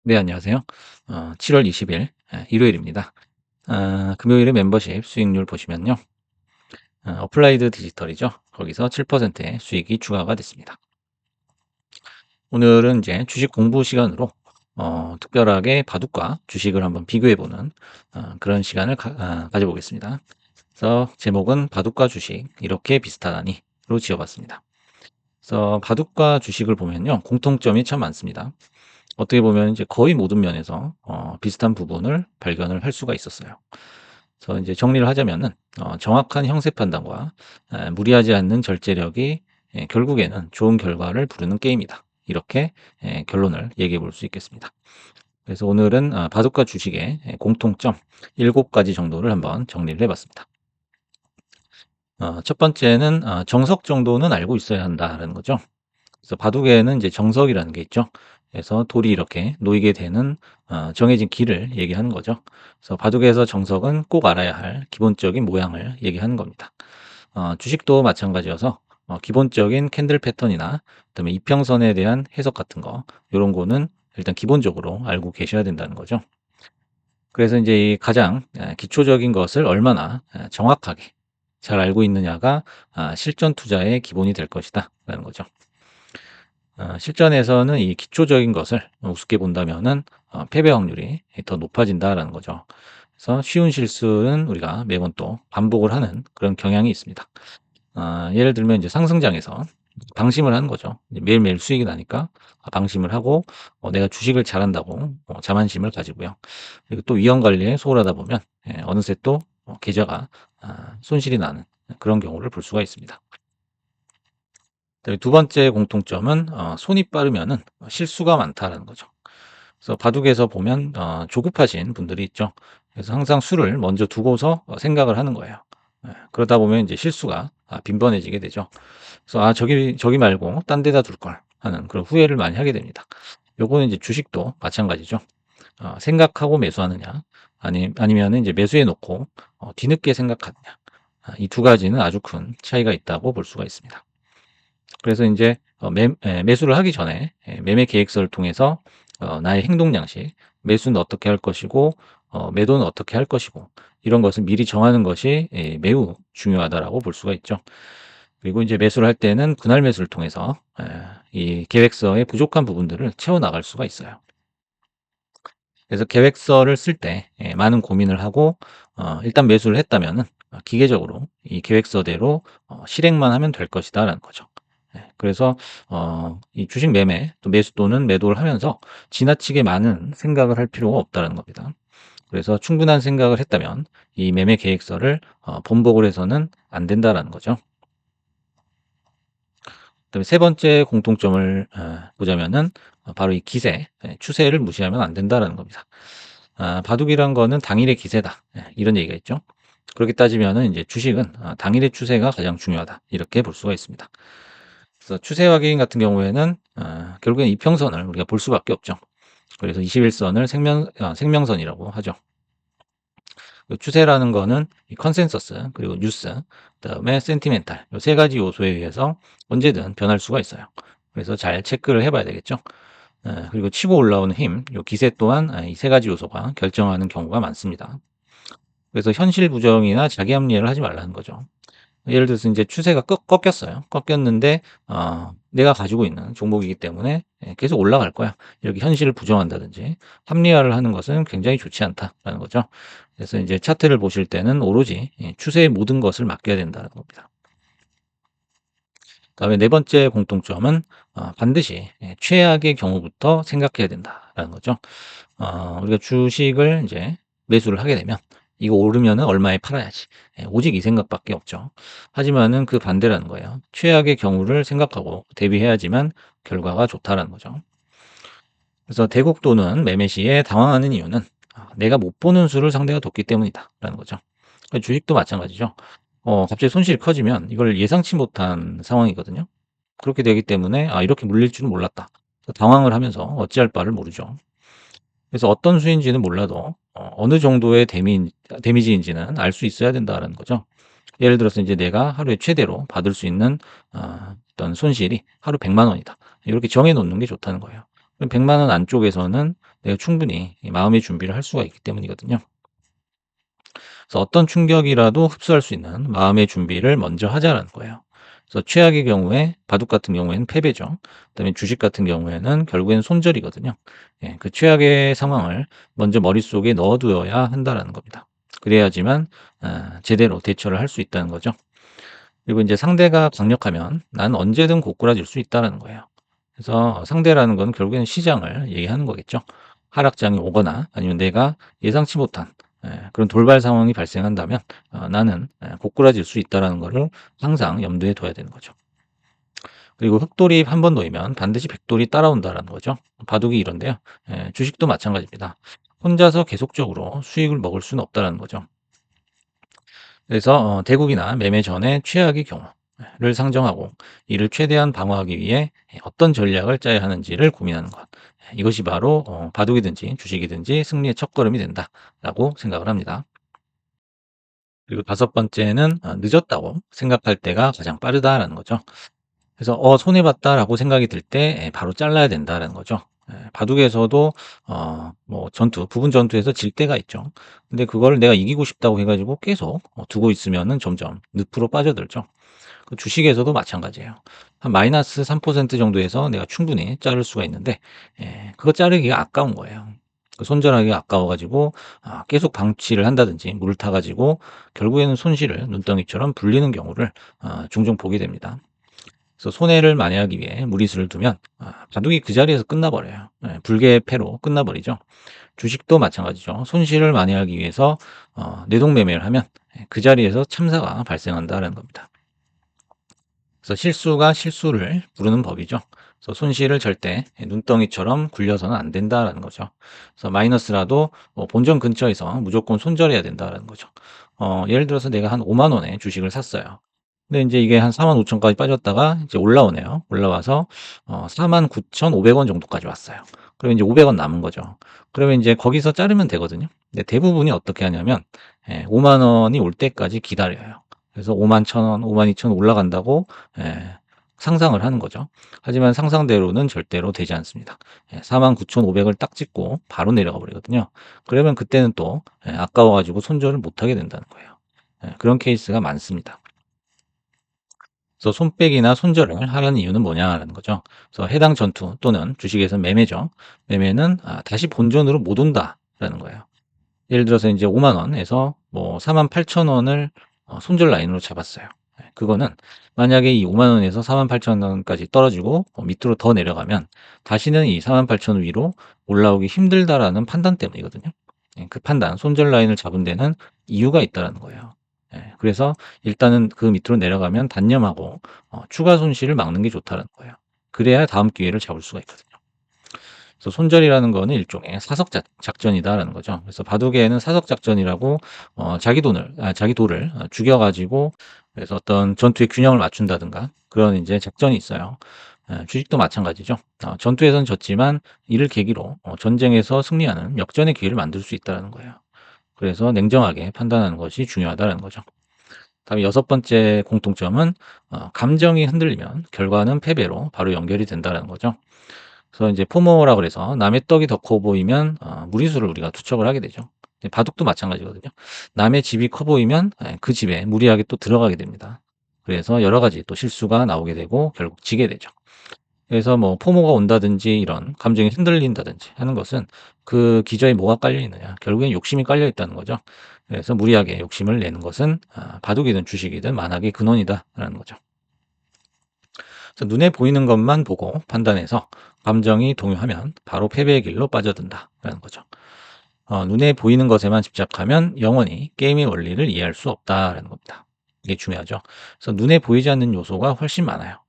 네, 안녕하세요. 7월 20일 일요일입니다. 금요일에 멤버십 수익률 보시면요. 어플라이드 디지털이죠. 거기서 7%의 수익이 추가가 됐습니다. 오늘은 이제 주식 공부 시간으로 특별하게 바둑과 주식을 한번 비교해보는 그런 시간을 가져보겠습니다. 그래서 제목은 바둑과 주식 이렇게 비슷하다니로 지어봤습니다. 그래서 바둑과 주식을 보면요. 공통점이 참 많습니다. 어떻게 보면 이제 거의 모든 면에서 비슷한 부분을 발견을 할 수가 있었어요. 그래서 이제 정리를 하자면은 정확한 형세 판단과 무리하지 않는 절제력이 결국에는 좋은 결과를 부르는 게임이다. 이렇게 결론을 얘기해 볼 수 있겠습니다. 그래서 오늘은 바둑과 주식의 공통점 7가지 정도를 한번 정리를 해 봤습니다. 첫 번째는 정석 정도는 알고 있어야 한다라는 거죠. 그래서 바둑에는 이제 정석이라는 게 있죠. 그래서 돌이 이렇게 놓이게 되는 정해진 길을 얘기하는 거죠. 그래서 바둑에서 정석은 꼭 알아야 할 기본적인 모양을 얘기하는 겁니다. 주식도 마찬가지여서 기본적인 캔들 패턴이나 그다음에 이평선에 대한 해석 같은 거 이런 거는 일단 기본적으로 알고 계셔야 된다는 거죠. 그래서 이제 이 가장 기초적인 것을 얼마나 정확하게 잘 알고 있느냐가 실전 투자의 기본이 될 것이다라는 거죠. 실전에서는 이 기초적인 것을 우습게 본다면은 패배 확률이 더 높아진다라는 거죠. 그래서 쉬운 실수는 우리가 매번 또 반복을 하는 그런 경향이 있습니다. 예를 들면 이제 상승장에서 방심을 하는 거죠. 이제 매일매일 수익이 나니까 방심을 하고 내가 주식을 잘한다고 자만심을 가지고요. 그리고 또 위험 관리에 소홀하다 보면 어느새 또 계좌가 손실이 나는 그런 경우를 볼 수가 있습니다. 두 번째 공통점은 손이 빠르면은 실수가 많다라는 거죠. 그래서 바둑에서 보면 조급하신 분들이 있죠. 그래서 항상 수를 먼저 두고서 생각을 하는 거예요. 그러다 보면 이제 실수가 빈번해지게 되죠. 그래서 저기 말고 딴 데다 둘 걸 하는 그런 후회를 많이 하게 됩니다. 요거는 이제 주식도 마찬가지죠. 생각하고 매수하느냐 아니면은 이제 매수해 놓고 뒤늦게 생각하느냐. 이 두 가지는 아주 큰 차이가 있다고 볼 수가 있습니다. 그래서 인제 매수를 하기 전에 매매 계획서를 통해서 나의 행동 양식, 매수는 어떻게 할 것이고 매도는 어떻게 할 것이고 이런 것을 미리 정하는 것이 매우 중요하다라고 볼 수가 있죠. 그리고 인제 매수를 할 때는 분할 매수를 통해서 이 계획서의 부족한 부분들을 채워 나갈 수가 있어요. 그래서 계획서를 쓸 때 많은 고민을 하고 일단 매수를 했다면은 기계적으로 이 계획서대로 실행만 하면 될 것이다라는 거죠. 그래서 이 주식 매매 또 매수 또는 매도를 하면서 지나치게 많은 생각을 할 필요가 없다는 겁니다. 그래서 충분한 생각을 했다면 이 매매 계획서를 번복을 해서는 안 된다라는 거죠. 그다음에 세 번째 공통점을 보자면은 바로 이 기세, 추세를 무시하면 안 된다라는 겁니다. 바둑이란 거는 당일의 기세다. 이런 얘기가 있죠. 그렇게 따지면은 이제 주식은 당일의 추세가 가장 중요하다. 이렇게 볼 수가 있습니다. 그래서 추세 확인 같은 경우에는 결국엔 이평선을 우리가 볼 수밖에 없죠. 그래서 21선을 생명선이라고 하죠. 그 추세라는 거는 이 컨센서스 그리고 뉴스 그다음에 센티멘탈 요 세 가지 요소에 의해서 언제든 변할 수가 있어요. 그래서 잘 체크를 해 봐야 되겠죠. 그리고 치고 올라오는 힘, 요 기세 또한 이 세 가지 요소가 결정하는 경우가 많습니다. 그래서 현실 부정이나 자기 합리화를 하지 말라는 거죠. 예를 들어서 인제 추세가 꺾였어요. 꺾였는데 내가 가지고 있는 종목이기 때문에 계속 올라갈 거야. 이렇게 현실을 부정한다든지 합리화를 하는 것은 굉장히 좋지 않다라는 거죠. 그래서 인제 차트를 보실 때는 오로지 추세의 모든 것을 맡겨야 된다는 겁니다. 그다음에 네 번째 공통점은 반드시 최악의 경우부터 생각해야 된다라는 거죠. 우리가 주식을 인제 매수를 하게 되면 '이거 오르면은 얼마에 팔아야지.' 오직 이 생각밖에 없죠. 하지만은 그 반대라는 거예요. 최악의 경우를 생각하고 대비해야지만 결과가 좋다라는 거죠. 그래서 대국 또는 매매 시에 당황하는 이유는 '내가 못 보는 수를 상대가 뒀기 때문이다.'라는 거죠. 주식도 마찬가지죠. 갑자기 손실이 커지면 이걸 예상치 못한 상황이거든요. 그렇게 되기 때문에 '아 이렇게 물릴 줄은 몰랐다.' 당황을 하면서 어찌할 바를 모르죠. 그래서 어떤 수인지는 몰라도 어느 정도의 데미지인지는 알 수 있어야 된다라는 거죠. 예를 들어서 인제 내가 하루에 최대로 받을 수 있는 어떤 손실이 하루 100만 원이다. 이렇게 정해 놓는 게 좋다는 거예요. 그럼 100만 원 안쪽에서는 내가 충분히 이 마음의 준비를 할 수가 있기 때문이거든요. 그래서 어떤 충격이라도 흡수할 수 있는 마음의 준비를 먼저 하자라는 거예요. 그래서 최악의 경우에 바둑 같은 경우에는 패배죠. 그다음에 주식 같은 경우에는 결국에는 손절이거든요. 예, 그 최악의 상황을 먼저 머릿속에 넣어 두어야 한다라는 겁니다. 그래야지만 제대로 대처를 할 수 있다는 거죠. 그리고 이제 상대가 강력하면 나는 언제든 고꾸라질 수 있다라는 거예요. 그래서 상대라는 건 결국에는 시장을 얘기하는 거겠죠. 하락장이 오거나 아니면 내가 예상치 못한 그런 돌발 상황이 발생한다면 나는 고꾸라질 수 있다라는 거를 항상 염두에 둬야 되는 거죠. 그리고 흑돌이 한 번 놓이면 반드시 백돌이 따라온다라는 거죠. 바둑이 이런데요. 주식도 마찬가지입니다. 혼자서 계속적으로 수익을 먹을 수는 없다라는 거죠. 그래서 대국이나 매매 전에 최악의 경우를 상정하고 이를 최대한 방어하기 위해 어떤 전략을 짜야 하는지를 고민하는 것. 이것이 바로 바둑이든지 주식이든지 승리의 첫걸음이 된다라고 생각을 합니다. 그리고 다섯 번째는 늦었다고 생각할 때가 가장 빠르다라는 거죠. 그래서 '손해 봤다.'라고 생각이 들 때 바로 잘라야 된다라는 거죠. 바둑에서도 뭐 부분 전투에서 질 때가 있죠. 근데 그거를 내가 이기고 싶다고 해 가지고 계속 두고 있으면은 점점 늪으로 빠져들죠. 그 주식에서도 마찬가지예요. 한 마이너스 3% 정도에서 내가 충분히 자를 수가 있는데 그거 자르기가 아까운 거예요. 그 손절하기가 아까워 가지고 계속 방치를 한다든지 물을 타 가지고 결국에는 손실을 눈덩이처럼 불리는 경우를 종종 보게 됩니다. 그래서 손해를 만회하기 위해 무리수를 두면 바둑이 그 자리에서 끝나버려요. 불개패로 끝나버리죠. 주식도 마찬가지죠. 손실을 만회하기 위해서 내동매매를 하면 그 자리에서 참사가 발생한다는 겁니다. 그래서 실수가 실수를 부르는 법이죠. 그래서 손실을 절대 눈덩이처럼 굴려서는 안 된다라는 거죠. 그래서 마이너스라도 본전 근처에서 무조건 손절해야 된다라는 거죠. 예를 들어서 내가 한 5만 원에 주식을 샀어요. 근데 인제 이게 한 45,000 까지 빠졌다가 이제 올라오네요. 올라와서 49,500원 정도까지 왔어요. 그러면 이제 500원 남은 거죠. 그러면 인제 거기서 자르면 되거든요. 근데 대부분이 어떻게 하냐면 5만 원이 올 때까지 기다려요. 그래서 51,000 원, 52,000 올라간다고 예 상상을 하는 거죠. 하지만 상상대로는 절대로 되지 않습니다. 49,500을 딱 찍고 바로 내려가 버리거든요. 그러면 그때는 또 아까워 가지고 손절을 못 하게 된다는 거예요. 그런 케이스가 많습니다. 그래서 손빼기나 손절을 하라는 이유는 뭐냐라는 거죠. 그래서 해당 전투 또는 주식에서 매매죠. 매매는 다시 본전으로 못 온다라는 거예요. 예를 들어서 이제 5만 원에서 뭐 48,000원을 손절 라인으로 잡았어요. 그거는 만약에 이 5만 원에서 48,000원까지 떨어지고 밑으로 더 내려가면 다시는 이 48,000원 위로 올라오기 힘들다라는 판단 때문이거든요. 그 판단, 손절 라인을 잡은 데는 이유가 있다라는 거예요. 그래서 일단은 그 밑으로 내려가면 단념하고 추가 손실을 막는 게 좋다는 거예요. 그래야 다음 기회를 잡을 수가 있거든요. 그래서 손절이라는 거는 일종의 사석 작전이다라는 거죠. 그래서 바둑에는 사석 작전이라고 자기 돌을 죽여 가지고 그래서 어떤 전투의 균형을 맞춘다든가 그런 이제 작전이 있어요. 주식도 마찬가지죠. 전투에선 졌지만 이를 계기로 전쟁에서 승리하는 역전의 기회를 만들 수 있다는 거예요. 그래서 냉정하게 판단하는 것이 중요하다는 거죠. 다음에 여섯 번째 공통점은 감정이 흔들리면 결과는 패배로 바로 연결이 된다는 거죠. 그래서 이제 포모라 그래서 남의 떡이 더 커 보이면 무리수를 우리가 투척을 하게 되죠. 바둑도 마찬가지거든요. 남의 집이 커 보이면 그 집에 무리하게 또 들어가게 됩니다. 그래서 여러 가지 또 실수가 나오게 되고 결국 지게 되죠. 그래서 뭐 포모가 온다든지 이런 감정이 흔들린다든지 하는 것은 그 기저에 뭐가 깔려 있느냐. 결국엔 욕심이 깔려 있다는 거죠. 그래서 무리하게 욕심을 내는 것은 바둑이든 주식이든 만악의 근원이다라는 거죠. 그래서 눈에 보이는 것만 보고 판단해서 감정이 동요하면 바로 패배의 길로 빠져든다라는 거죠. 눈에 보이는 것에만 집착하면 영원히 게임의 원리를 이해할 수 없다라는 겁니다. 이게 중요하죠. 그래서 눈에 보이지 않는 요소가 훨씬 많아요.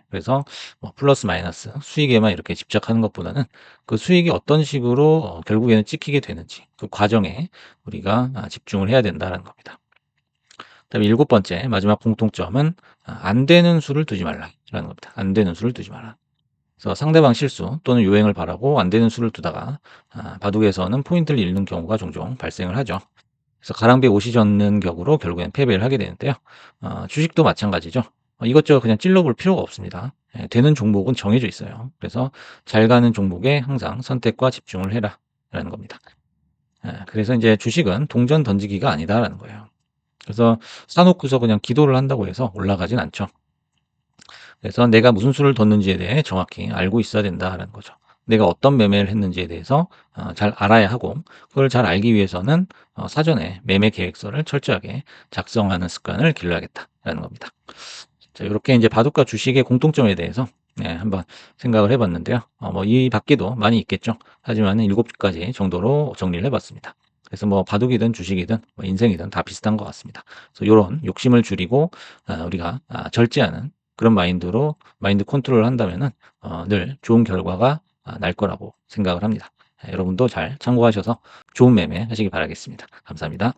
그래서 뭐 플러스 마이너스 수익에만 이렇게 집착하는 것보다는 그 수익이 어떤 식으로 결국에는 찍히게 되는지 그 과정에 우리가 집중을 해야 된다는 겁니다. 그다음에 일곱 번째 마지막 공통점은 안 되는 수를 두지 말라라는 겁니다. 안 되는 수를 두지 마라. 그래서 상대방 실수 또는 요행을 바라고 안 되는 수를 두다가 바둑에서는 포인트를 잃는 경우가 종종 발생을 하죠. 그래서 가랑비에 옷이 젖는 격으로 결국엔 패배를 하게 되는데요. 주식도 마찬가지죠. 이것저것 그냥 찔러볼 필요가 없습니다. 되는 종목은 정해져 있어요. 그래서 잘 가는 종목에 항상 선택과 집중을 해라. 된다라는 겁니다. 그래서 이제 주식은 동전 던지기가 아니다라는 거예요. 그래서 사 놓고서 그냥 기도를 한다고 해서 올라가진 않죠. 그래서 내가 무슨 수를 뒀는지에 대해 정확히 알고 있어야 된다라는 거죠. 내가 어떤 매매를 했는지에 대해서 잘 알아야 하고, 그걸 잘 알기 위해서는 사전에 매매 계획서를 철저하게 작성하는 습관을 길러야겠다라는 겁니다. 자, 요렇게 이제 바둑과 주식의 공통점에 대해서 한번 생각을 해 봤는데요. 뭐 이 밖에도 많이 있겠죠. 하지만은 7 가지 정도로 정리를 해 봤습니다. 그래서 뭐 바둑이든 주식이든 뭐 인생이든 다 비슷한 것 같습니다. 그래서 요런 욕심을 줄이고 우리가 절제하는 그런 마인드 컨트롤을 한다면은 늘 좋은 결과가 날 거라고 생각을 합니다. 여러분도 잘 참고하셔서 좋은 매매 하시기 바라겠습니다. 감사합니다.